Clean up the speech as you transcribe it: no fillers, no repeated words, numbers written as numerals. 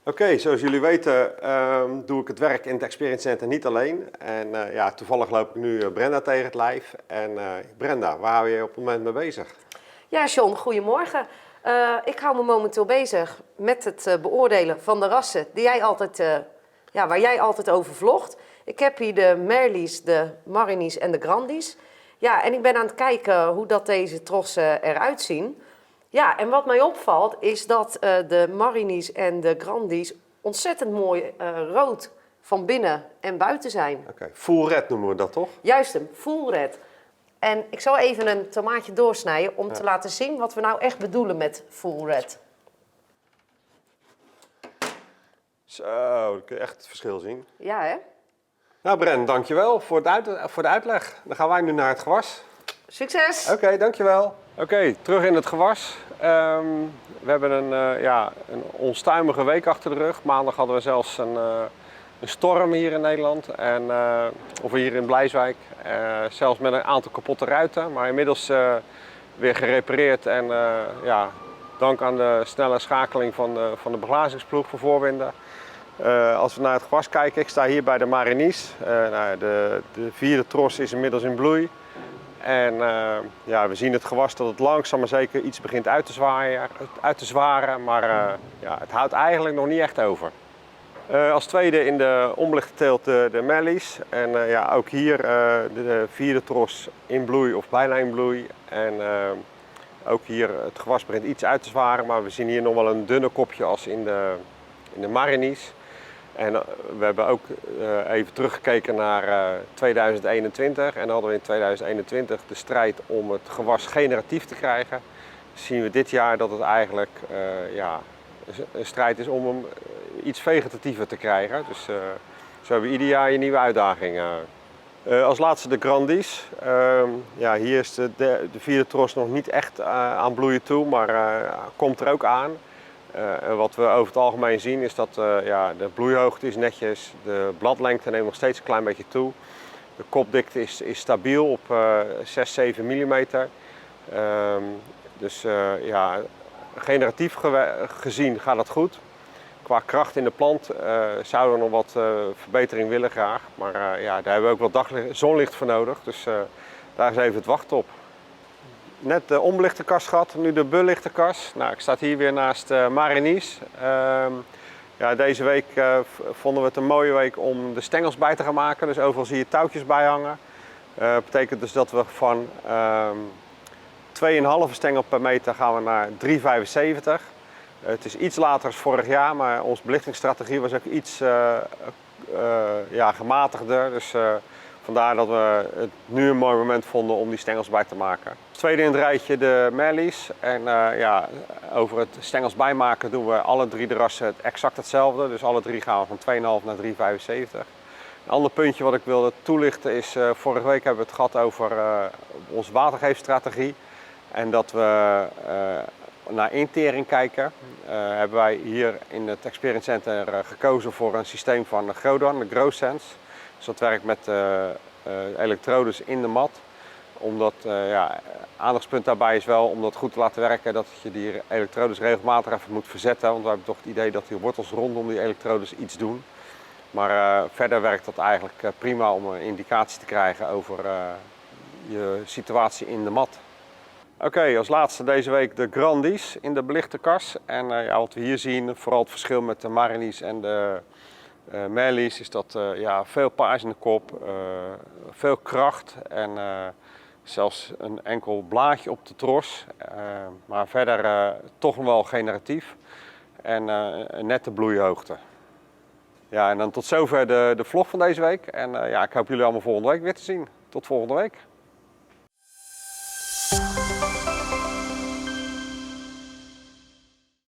Oké, zoals jullie weten doe ik het werk in het Experience Center niet alleen. En ja, toevallig loop ik nu Brenda tegen het lijf. En Brenda, waar hou je op het moment mee bezig? Ja, John, goedemorgen. Ik hou me momenteel bezig met het beoordelen van de rassen die jij altijd, waar jij altijd over vlogt. Ik heb hier de Merlies, de Marinis en de Grandies. Ja, en ik ben aan het kijken hoe dat deze trossen eruit zien. Ja, en wat mij opvalt is dat de Marinis en de Grandies ontzettend mooi rood van binnen en buiten zijn. Oké, full red noemen we dat toch? Juist hem, full red. En ik zal even een tomaatje doorsnijden om te laten zien wat we nou echt bedoelen met full red. Zo, dan kun je echt het verschil zien. Ja, hè? Nou Bren, dankjewel voor de uitleg. Dan gaan wij nu naar het gewas. Succes! Oké, dankjewel. Oké, terug in het gewas. We hebben een onstuimige week achter de rug. Maandag hadden we zelfs een storm hier in Nederland, of hier in Blijswijk. Zelfs met een aantal kapotte ruiten, maar inmiddels weer gerepareerd. En dank aan de snelle schakeling van de beglazingsploeg voor voorwinden. Als we naar het gewas kijken, ik sta hier bij de Marinis. De vierde tros is inmiddels in bloei. En we zien het gewas dat het langzaam maar zeker iets begint uit te zwaren, maar het houdt eigenlijk nog niet echt over. Als tweede in de onbelichte teelt de Merlies. En ook hier de vierde tros in bloei of bijna in bloei. En ook hier het gewas begint iets uit te zwaren, maar we zien hier nog wel een dunner kopje als in de Marinis. En we hebben ook even teruggekeken naar 2021 en dan hadden we in 2021 de strijd om het gewas generatief te krijgen. Dan zien we dit jaar dat het eigenlijk een strijd is om hem iets vegetatiever te krijgen. Dus zo hebben we ieder jaar een nieuwe uitdaging. Als laatste de Grandies. Hier is de vierde tros nog niet echt aan bloeien toe, maar komt er ook aan. En wat we over het algemeen zien is dat de bloeihoogte is netjes, de bladlengte neemt nog steeds een klein beetje toe. De kopdikte is stabiel op 6, 7 mm. Generatief gezien gaat het goed. Qua kracht in de plant zouden we nog wat verbetering willen graag. Maar daar hebben we ook wat zonlicht voor nodig, dus daar is even het wachten op. Net de onbelichte kas gehad, nu de belichte kas. Nou, ik sta hier weer naast Marinis. Deze week vonden we het een mooie week om de stengels bij te gaan maken. Dus overal zie je touwtjes bij hangen. Dat betekent dus dat we van 2,5 stengel per meter gaan we naar 3,75. Het is iets later als vorig jaar, maar onze belichtingsstrategie was ook iets gematigder. Dus vandaar dat we het nu een mooi moment vonden om die stengels bij te maken. Tweede in het rijtje de Merlies. En over het stengels bijmaken doen we alle drie de rassen exact hetzelfde. Dus alle drie gaan we van 2,5 naar 3,75. Een ander puntje wat ik wilde toelichten is, vorige week hebben we het gehad over onze watergeefstrategie. En dat we naar intering kijken. Hebben wij hier in het Experience Center gekozen voor een systeem van Grodan, de GrowSense. Dus dat werkt met elektrodes in de mat. Omdat, aandachtspunt daarbij is wel om dat goed te laten werken, dat je die elektrodes regelmatig even moet verzetten. Want we hebben toch het idee dat die wortels rondom die elektrodes iets doen. Maar verder werkt dat eigenlijk prima om een indicatie te krijgen over je situatie in de mat. Oké, als laatste deze week de Grandies in de belichte kas. En wat we hier zien, vooral het verschil met de Marinis en de Merlies, is dat veel paars in de kop, veel kracht en zelfs een enkel blaadje op de tros. Maar verder toch nog wel generatief en een nette bloeihoogte. Ja, en dan tot zover de vlog van deze week. En ik hoop jullie allemaal volgende week weer te zien. Tot volgende week.